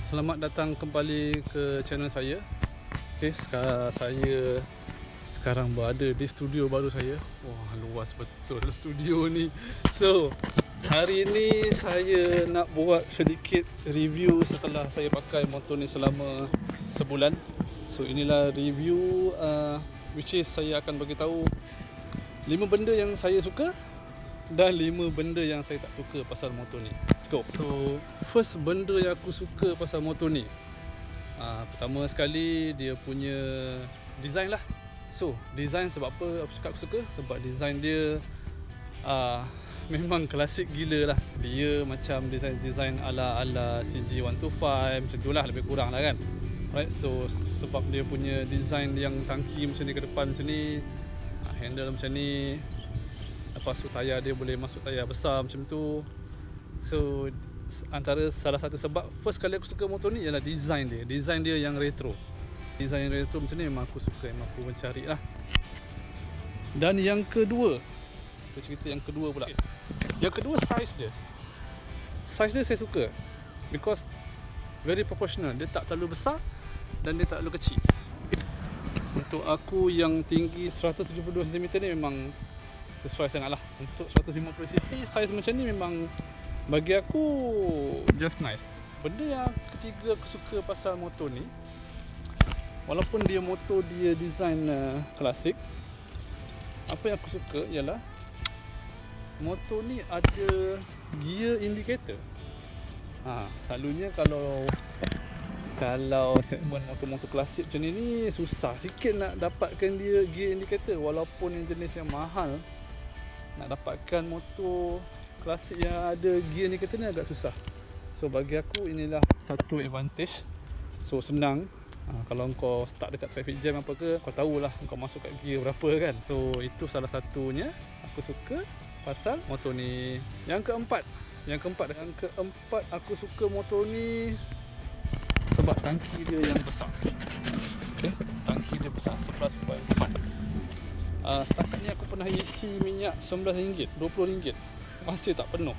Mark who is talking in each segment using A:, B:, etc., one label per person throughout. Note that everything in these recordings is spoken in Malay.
A: Selamat datang kembali ke channel saya. Okay, saya sekarang berada di studio baru saya. Wah, luas betul studio ni. So, hari ini saya nak buat sedikit review setelah saya pakai motor ni selama sebulan. So, inilah review which is saya akan bagi tahu 5 benda yang saya suka dan 5 benda yang saya tak suka pasal motor ni. Let's go. So, first benda yang aku suka pasal motor ni, pertama sekali dia punya design lah. So, design sebab apa aku cakap aku suka? Sebab design dia memang klasik gila lah. Dia macam design ala CG125 macam tu lah, lebih kurang lah kan. Right, so sebab dia punya design yang tangki macam ni ke depan macam ni, handle macam ni, lepas tu tayar dia boleh masuk tayar besar macam tu. So antara salah satu sebab first kali aku suka motor ni ialah design dia. Design dia yang retro. Design yang retro macam ni memang aku suka, memang aku mencari lah. Dan yang kedua, kita cerita yang kedua pula. Yang kedua, size dia. Size dia saya suka because very proportional. Dia tak terlalu besar dan dia tak terlalu kecil. Untuk aku yang tinggi 172cm ni memang sesuai sangat lah. Untuk 150cc size macam ni memang bagi aku just nice. Benda yang ketiga aku suka pasal motor ni, walaupun dia motor dia design klasik, apa yang aku suka ialah motor ni ada gear indicator. Selalunya kalau segmen motor-motor klasik macam ni susah sikit nak dapatkan dia gear indicator. Walaupun yang jenis yang mahal, nak dapatkan motor klasik yang ada gear indicator ni agak susah. So bagi aku inilah satu advantage. So senang, kalau kau start dekat traffic jam apa ke, kau tahulah kau masuk kat gear berapa kan. So itu salah satunya aku suka pasal motor ni. Yang keempat aku suka motor ni sebab tangki dia yang besar. Okay, tangki dia besar 11.4. Setakat ni aku pernah isi minyak RM19, RM20, masih tak penuh.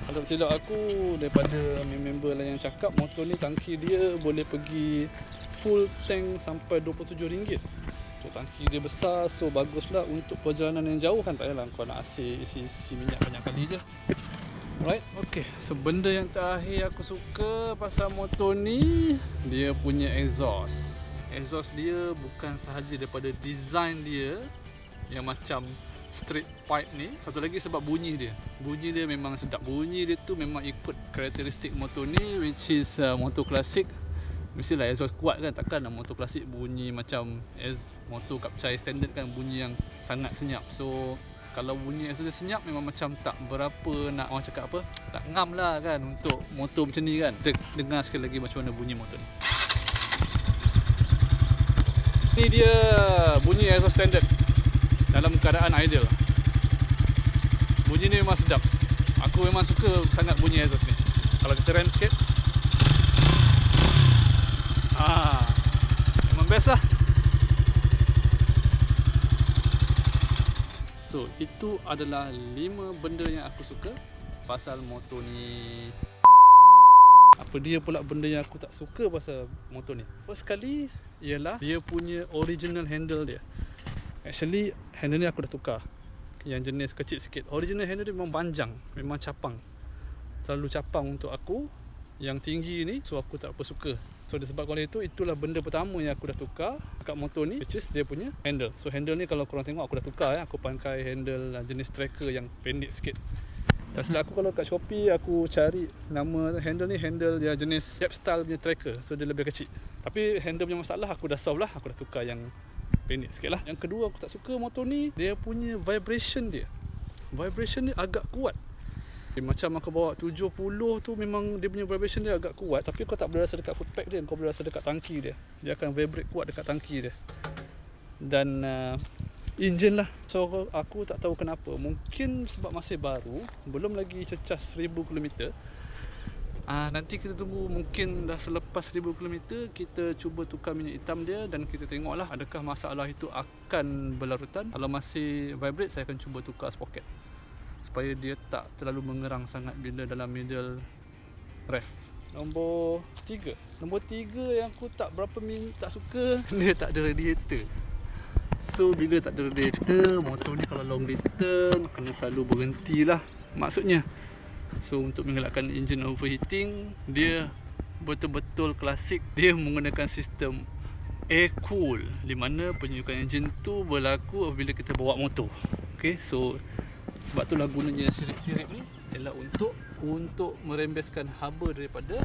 A: Kalau silap aku, daripada member lain yang cakap motor ni tangki dia boleh pergi full tank sampai RM27. So tangki dia besar, so baguslah untuk perjalanan yang jauh kan. Tak payahlah kau nak isi minyak banyak kali je. Alright, okay. So benda yang terakhir aku suka pasal motor ni, dia punya exhaust. Exhaust dia bukan sahaja daripada design dia yang macam straight pipe ni, satu lagi sebab bunyi dia. Bunyi dia memang sedap. Bunyi dia tu memang ikut karakteristik motor ni, which is motor klasik. Mestilah exhaust kuat kan. Takkan motor klasik bunyi macam motor kapcai standard kan, bunyi yang sangat senyap. So kalau bunyi exhaust senyap memang macam tak berapa nak, orang cakap apa, tak ngam lah kan untuk motor macam ni kan. Kita dengar sekali lagi macam mana bunyi motor ni. Ni dia bunyi exhaust standard dalam keadaan idle. Bunyi ni memang sedap. Aku memang suka sangat bunyi exhaust ni. Kalau kita rem sikit, memang best lah. So itu adalah 5 benda yang aku suka pasal motor ni. Apa dia pula benda yang aku tak suka pasal motor ni? First sekali ialah dia punya original handle dia. Actually handle ni aku dah tukar, yang jenis kecil sikit. Original handle dia memang panjang, memang capang, terlalu capang untuk aku yang tinggi ni. So aku tak apa suka. So disebabkan oleh itu, itulah benda pertama yang aku dah tukar kat motor ni, which is dia punya handle. So handle ni kalau korang tengok aku dah tukar aku pakai handle jenis tracker yang pendek sikit. Dan silap aku kalau kat Shopee aku cari nama handle ni, handle dia jenis Jap style punya tracker. So dia lebih kecil. Tapi handle punya masalah aku dah solve lah. Aku dah tukar yang pendek sikit lah. Yang kedua aku tak suka motor ni, dia punya vibration dia. Vibration dia agak kuat. Macam aku bawa 70 tu memang dia punya vibration dia agak kuat. Tapi kau tak boleh rasa dekat footpack dia, kau boleh rasa dekat tangki dia. Dia akan vibrate kuat dekat tangki dia. Dan engine lah. So aku tak tahu kenapa. Mungkin sebab masih baru, belum lagi cecah 1000km. Nanti kita tunggu, mungkin dah selepas 1000km kita cuba tukar minyak hitam dia dan kita tengoklah adakah masalah itu akan berlarutan. Kalau masih vibrate, saya akan cuba tukar sprocket supaya dia tak terlalu mengerang sangat bila dalam middle rev. Nombor 3 yang aku tak tak suka, dia tak ada radiator. So bila tak ada radiator, motor ni kalau long distance kena selalu berhenti lah maksudnya. So untuk mengelakkan engine overheating, dia betul-betul klasik. Dia menggunakan sistem air cool, di mana penyukan enjin tu berlaku apabila kita bawa motor. Okay, so sebab tu lah gunanya sirip-sirip ni ialah untuk merembeskan haba daripada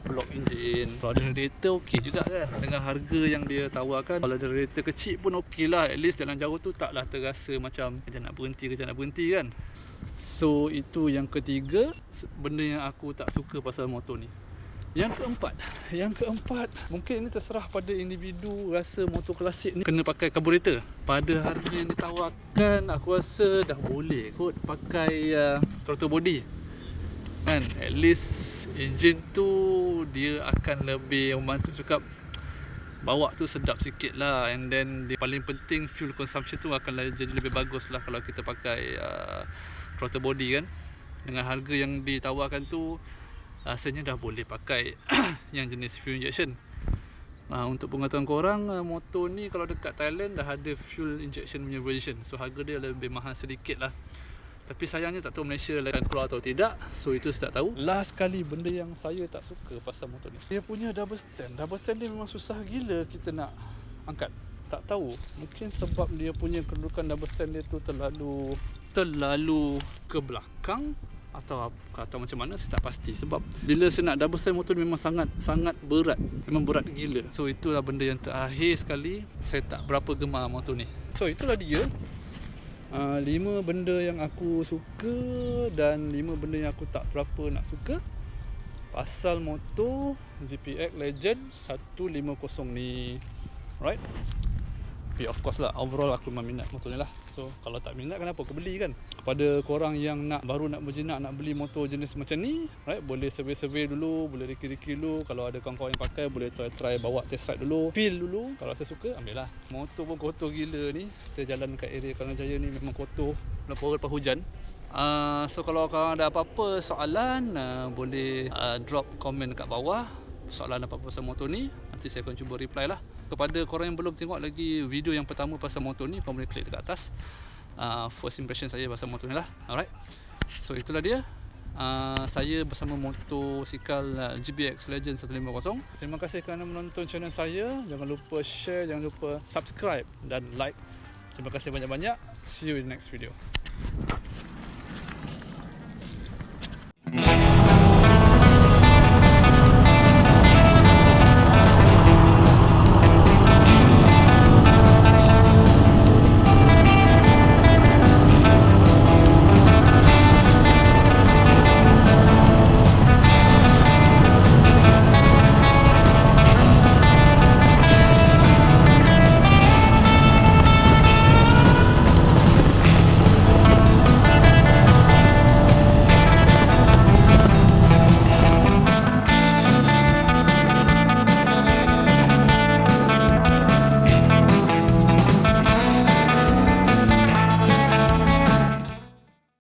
A: blok enjin. Kalau ada radiator okey juga kan, dengan harga yang dia tawarkan. Kalau ada radiator kecil pun okey lah, at least jalan jauh tu taklah terasa macam kejap nak berhenti kan. So itu yang ketiga, benda yang aku tak suka pasal motor ni. Yang keempat, mungkin ini terserah pada individu rasa motor klasik ni kena pakai karburator. Pada harga yang ditawarkan, aku rasa dah boleh kot pakai throttle body kan. At least engine tu dia akan lebih membantu cakap bawa tu sedap sikit lah. And then dia paling penting, fuel consumption tu akan jadi lebih bagus lah kalau kita pakai throttle body kan. Dengan harga yang ditawarkan tu, rasanya dah boleh pakai yang jenis fuel injection. Untuk pengetahuan korang, motor ni kalau dekat Thailand dah ada fuel injection punya version. So harga dia lebih mahal sedikit lah. Tapi sayangnya tak tahu Malaysia akan keluar atau tidak. So itu saya tak tahu. Last kali benda yang saya tak suka pasal motor ni, dia punya double stand. Double stand dia memang susah gila kita nak angkat. Tak tahu, mungkin sebab dia punya kedudukan double stand dia tu terlalu ke belakang atau macam mana, saya tak pasti. Sebab bila saya nak double stand motor ni memang sangat berat. Memang berat gila. So itulah benda yang terakhir sekali saya tak berapa gemar motor ni. So itulah dia 5 benda yang aku suka dan 5 benda yang aku tak berapa nak suka pasal motor GPX Legend 150 ni. Right? Tapi of course lah, overall aku memang minat motor ni lah. So kalau tak minat, kenapa aku beli kan? Kepada korang yang baru nak berjinak nak beli motor jenis macam ni, right, boleh survey dulu, boleh riki dulu. Kalau ada kawan-kawan yang pakai, boleh try bawa test ride dulu, feel dulu. Kalau saya suka, ambil lah. Motor pun kotor gila ni. Kita jalan kat area Kalang Jaya ni memang kotor, lepas hujan. So kalau korang ada apa-apa soalan, boleh drop komen kat bawah. Soalan apa-apa pasal motor ni, nanti saya akan cuba reply lah. Kepada korang yang belum tengok lagi video yang pertama pasal motor ni, korang boleh klik dekat atas. First impression saya pasal motor ni lah. Alright, so itulah dia. Saya bersama motosikal GPX Legend 150. Terima kasih kerana menonton channel saya. Jangan lupa share, jangan lupa subscribe dan like. Terima kasih banyak-banyak. See you in the next video.